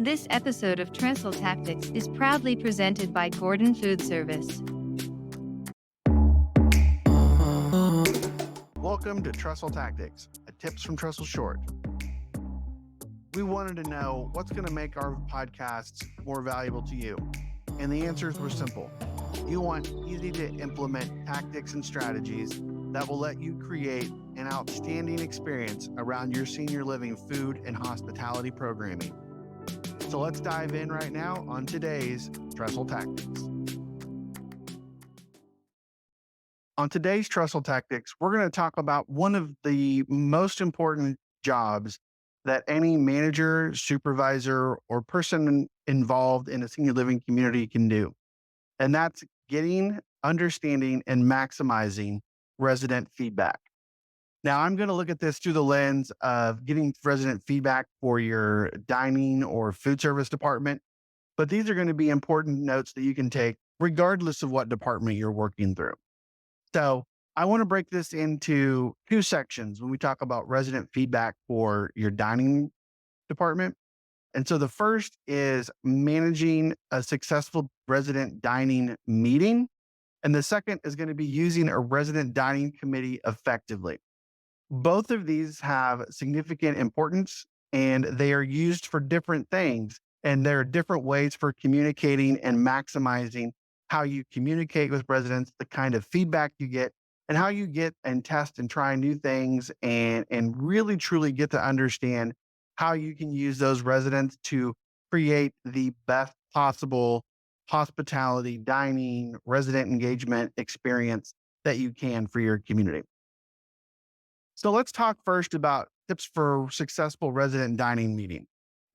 This episode of Trestle Tactics is proudly presented by Gordon Food Service. Welcome to Trestle Tactics, a tips from Trestle Short. We wanted to know what's going to make our podcasts more valuable to you. And the answers were simple. You want easy to implement tactics and strategies that will let you create an outstanding experience around your senior living food and hospitality programming. So let's dive in right now on today's Trestle Tactics. On today's Trestle Tactics, we're going to talk about one of the most important jobs that any manager, supervisor, or person involved in a senior living community can do. And that's getting, understanding, and maximizing resident feedback. Now, I'm going to look at this through the lens of getting resident feedback for your dining or food service department, but these are going to be important notes that you can take regardless of what department you're working through. So I want to break this into two sections when we talk about resident feedback for your dining department. And so the first is managing a successful resident dining meeting. And the second is going to be using a resident dining committee effectively. Both of these have significant importance and they are used for different things. And there are different ways for communicating and maximizing how you communicate with residents, the kind of feedback you get, and how you get and test and try new things and really truly get to understand how you can use those residents to create the best possible hospitality, dining, resident engagement experience that you can for your community. So let's talk first about tips for successful resident dining meeting.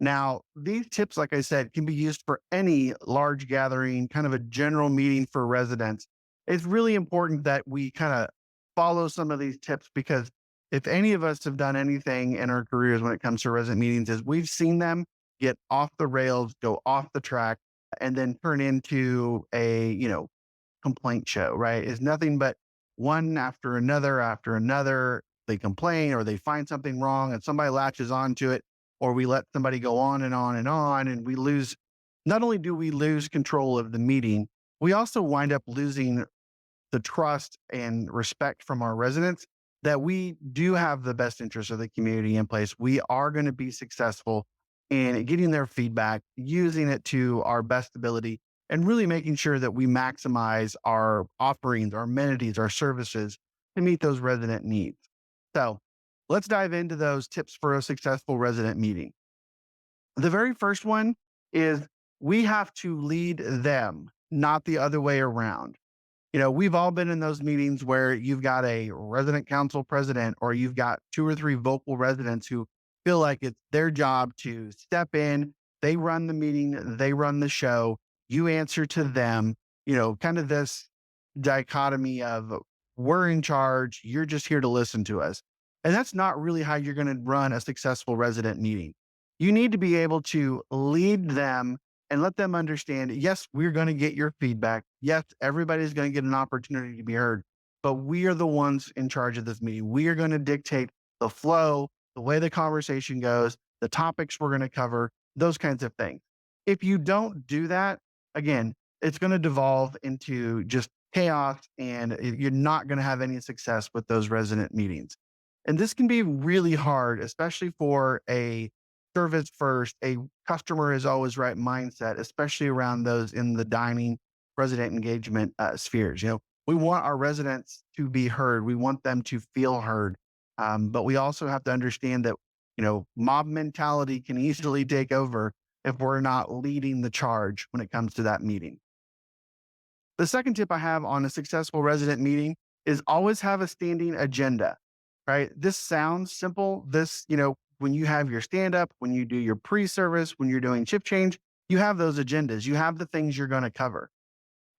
Now, these tips, like I said, can be used for any large gathering, kind of a general meeting for residents. It's really important that we kind of follow some of these tips because if any of us have done anything in our careers when it comes to resident meetings, is we've seen them get off the rails, go off the track, and then turn into a, complaint show, right? It's nothing but one after another. They complain or they find something wrong and somebody latches onto it, or we let somebody go on and on and on. And we lose, not only do we lose control of the meeting, we also wind up losing the trust and respect from our residents that we do have the best interest of the community in place. We are going to be successful in getting their feedback, using it to our best ability, and really making sure that we maximize our offerings, our amenities, our services to meet those resident needs. So let's dive into those tips for a successful resident meeting. The very first one is we have to lead them, not the other way around. We've all been in those meetings where you've got a resident council president or you've got two or three vocal residents who feel like it's their job to step in. They run the meeting, they run the show, you answer to them, kind of this dichotomy of we're in charge, you're just here to listen to us. And that's not really how you're going to run a successful resident meeting. You need to be able to lead them and let them understand, yes, we're going to get your feedback. Yes, everybody's going to get an opportunity to be heard, but we are the ones in charge of this meeting. We are going to dictate the flow, the way the conversation goes, the topics we're going to cover, those kinds of things. If you don't do that, again, it's going to devolve into just chaos and you're not going to have any success with those resident meetings. And this can be really hard, especially for a service first, a customer is always right mindset, especially around those in the dining resident engagement spheres. We want our residents to be heard. We want them to feel heard. But we also have to understand that, mob mentality can easily take over if we're not leading the charge when it comes to that meeting. The second tip I have on a successful resident meeting is always have a standing agenda, right? This sounds simple. When you have your stand up, when you do your pre-service, when you're doing shift change, you have those agendas. You have the things you're going to cover.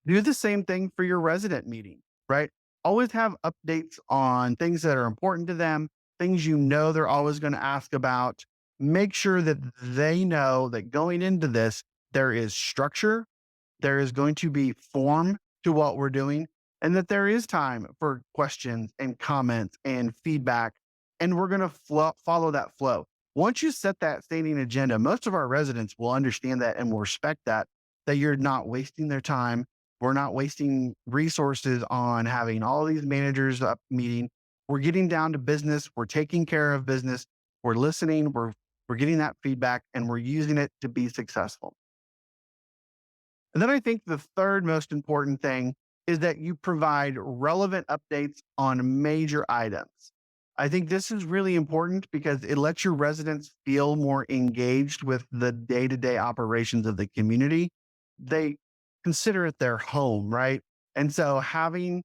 Do the same thing for your resident meeting, right? Always have updates on things that are important to them, things they're always going to ask about. Make sure that they know that going into this, there is structure, there is going to be form to what we're doing, and that there is time for questions and comments and feedback. And we're going to follow that flow. Once you set that standing agenda, most of our residents will understand that and will respect that you're not wasting their time. We're not wasting resources on having all these managers up meeting. We're getting down to business. We're taking care of business. We're listening. We're getting that feedback and we're using it to be successful. And then I think the third most important thing is that you provide relevant updates on major items. I think this is really important because it lets your residents feel more engaged with the day to day operations of the community. They consider it their home, right? And so having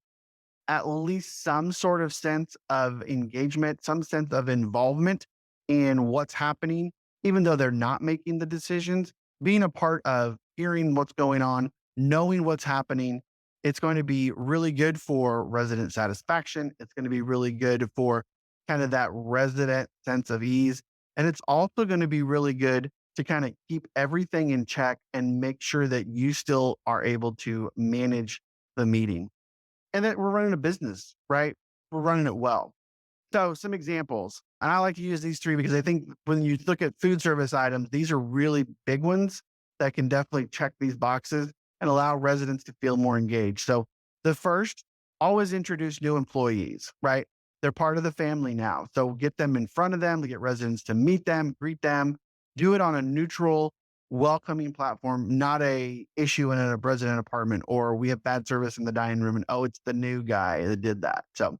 at least some sort of sense of engagement, some sense of involvement in what's happening, even though they're not making the decisions, being a part of hearing what's going on, knowing what's happening, it's going to be really good for resident satisfaction. It's going to be really good for kind of that resident sense of ease. And it's also going to be really good to kind of keep everything in check and make sure that you still are able to manage the meeting and that we're running a business, right? We're running it well. So, some examples, and I like to use these three because I think when you look at food service items, these are really big ones that can definitely check these boxes and allow residents to feel more engaged. So, the first, always introduce new employees, right? They're part of the family now. So, get them in front of them to get residents to meet them, greet them, do it on a neutral, welcoming platform, not a issue in a resident apartment or we have bad service in the dining room and oh, it's the new guy that did that. So,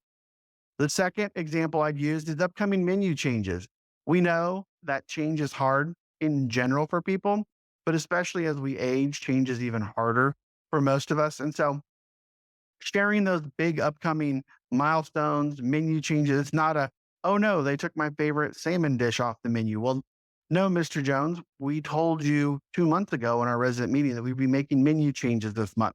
the second example I've used is upcoming menu changes. We know that change is hard in general for people, but especially as we age, change is even harder for most of us. And so sharing those big upcoming milestones, menu changes, it's not a, oh no, they took my favorite salmon dish off the menu. Well, no, Mr. Jones, we told you 2 months ago in our resident meeting that we'd be making menu changes this month.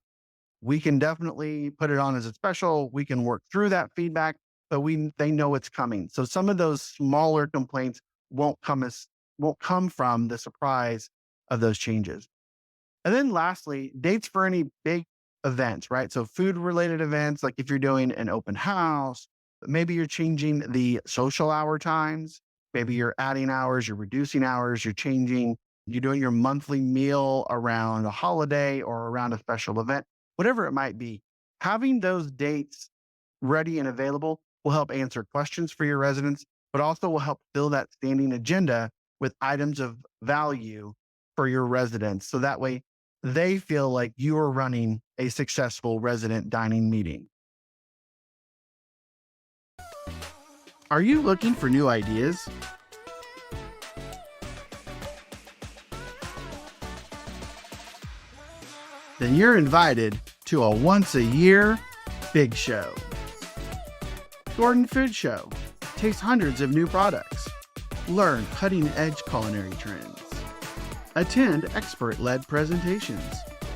We can definitely put it on as a special. We can work through that feedback, but they know it's coming. So some of those smaller complaints won't come as won't come from the surprise of those changes. And then lastly, dates for any big events, right? So food related events, like if you're doing an open house, maybe you're changing the social hour times, maybe you're adding hours, you're reducing hours, you're doing your monthly meal around a holiday or around a special event, whatever it might be. Having those dates ready and available will help answer questions for your residents, but also will help fill that standing agenda with items of value for your residents. So that way they feel like you are running a successful resident dining meeting. Are you looking for new ideas? Then you're invited to a once a year big show. Gordon Food Show. Taste hundreds of new products. Learn cutting edge culinary trends. Attend expert led presentations.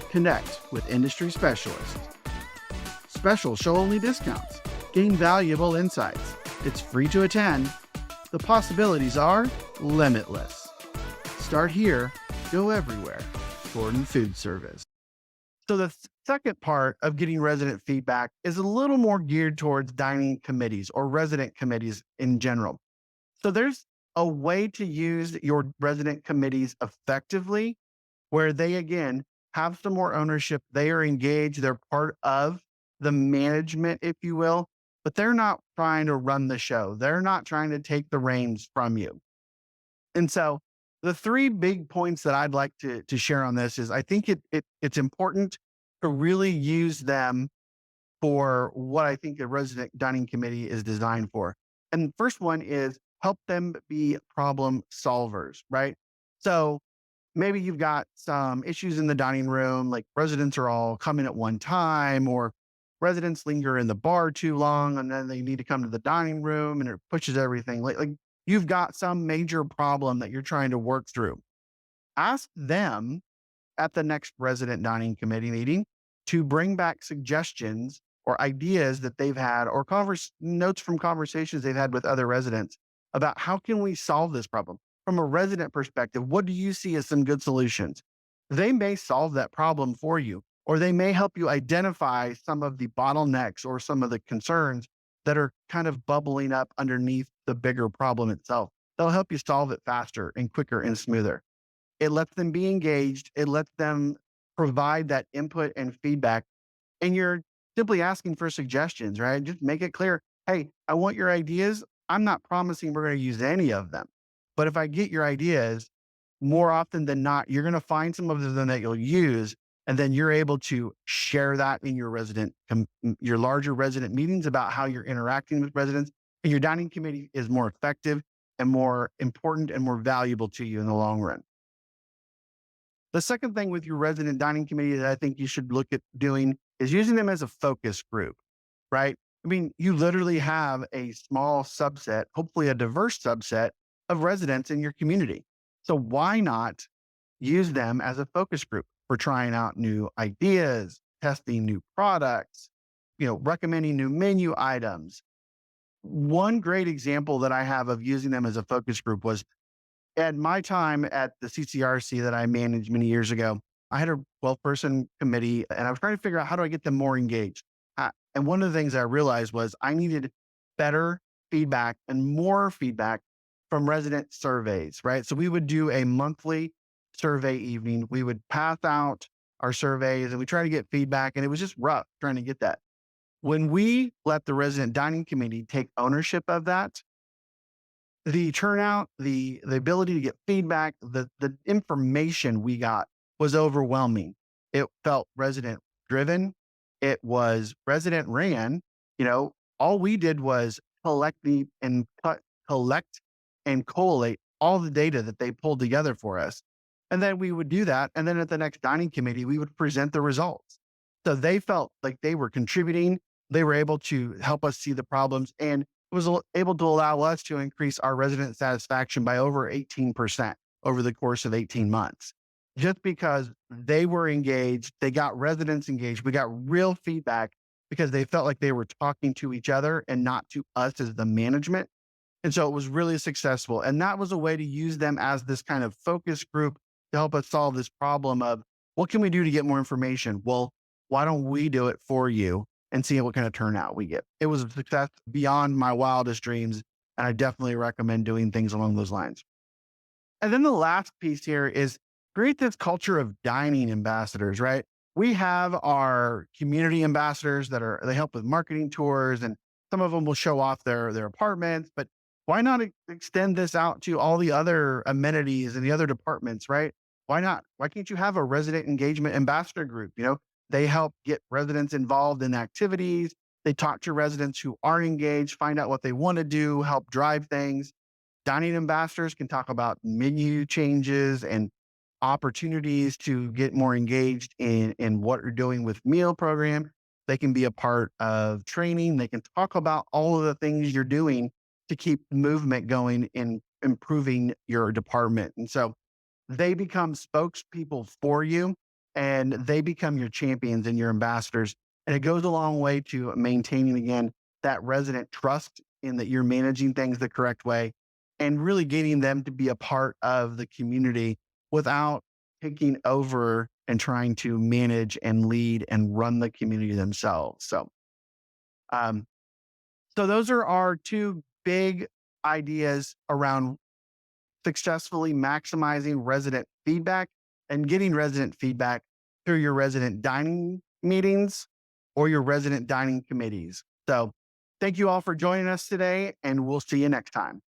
Connect with industry specialists. Special show only discounts. Gain valuable insights. It's free to attend. The possibilities are limitless. Start here, go everywhere. Gordon Food Service. So the second part of getting resident feedback is a little more geared towards dining committees or resident committees in general. So there's a way to use your resident committees effectively where they again have some more ownership. They are engaged, they're part of the management, if you will, but they're not trying to run the show. They're not trying to take the reins from you. And so the three big points that I'd like to share on this is I think it's important to really use them for what I think a resident dining committee is designed for. And the first one is help them be problem solvers, right? So maybe you've got some issues in the dining room, like residents are all coming at one time, or residents linger in the bar too long and then they need to come to the dining room and it pushes everything. Like you've got some major problem that you're trying to work through. Ask them at the next resident dining committee meeting to bring back suggestions or ideas that they've had or notes from conversations they've had with other residents about how can we solve this problem from a resident perspective. What do you see as some good solutions? They may solve that problem for you, or they may help you identify some of the bottlenecks or some of the concerns that are kind of bubbling up underneath the bigger problem itself. they'll help you solve it faster and quicker and smoother. It lets them be engaged. It lets them provide that input and feedback. And you're simply asking for suggestions, right? Just make it clear. Hey, I want your ideas. I'm not promising we're going to use any of them. But if I get your ideas, more often than not, you're going to find some of them that you'll use. And then you're able to share that in your your larger resident meetings about how you're interacting with residents. And your dining committee is more effective and more important and more valuable to you in the long run. The second thing with your resident dining committee that I think you should look at doing is using them as a focus group, right? I mean, you literally have a small subset, hopefully a diverse subset of residents in your community. So why not use them as a focus group for trying out new ideas, testing new products, recommending new menu items. One great example that I have of using them as a focus group was at my time at the CCRC that I managed many years ago. I had a 12-person committee and I was trying to figure out how do I get them more engaged. And one of the things I realized was I needed better feedback and more feedback from resident surveys, right? So we would do a monthly survey evening. We would pass out our surveys and we try to get feedback, and it was just rough trying to get that. When we let the resident dining committee take ownership of that, the turnout, the ability to get feedback, the information we got was overwhelming. It felt resident driven. It was resident ran. All we did was collect and collate all the data that they pulled together for us. And then we would do that. And then at the next dining committee, we would present the results. So they felt like they were contributing. They were able to help us see the problems, and it was able to allow us to increase our resident satisfaction by over 18% over the course of 18 months. Just because they were engaged, they got residents engaged. We got real feedback because they felt like they were talking to each other and not to us as the management. And so it was really successful. And that was a way to use them as this kind of focus group to help us solve this problem of what can we do to get more information? Well, why don't we do it for you and see what kind of turnout we get? It was a success beyond my wildest dreams. And I definitely recommend doing things along those lines. And then the last piece here is create this culture of dining ambassadors, right? We have our community ambassadors they help with marketing tours, and some of them will show off their apartments, but why not extend this out to all the other amenities and the other departments, right? Why not? Why can't you have a resident engagement ambassador group? They help get residents involved in activities. They talk to residents who aren't engaged, find out what they want to do, help drive things. Dining ambassadors can talk about menu changes and opportunities to get more engaged in what you're doing with meal program. They can be a part of training. They can talk about all of the things you're doing to keep movement going in improving your department. And so they become spokespeople for you, and they become your champions and your ambassadors. And it goes a long way to maintaining, again, that resident trust in that you're managing things the correct way and really getting them to be a part of the community without taking over and trying to manage and lead and run the community themselves. So those are our two big ideas around successfully maximizing resident feedback and getting resident feedback through your resident dining meetings or your resident dining committees. So thank you all for joining us today, and we'll see you next time.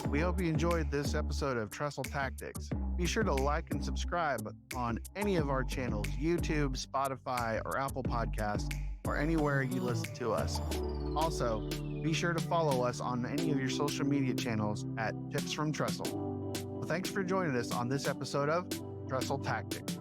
We hope you enjoyed this episode of Trestle Tactics. Be sure to like and subscribe on any of our channels, YouTube, Spotify, or Apple Podcasts, or anywhere you listen to us. Also, be sure to follow us on any of your social media channels at Tips from Trestle. Well, thanks for joining us on this episode of Trestle Tactics.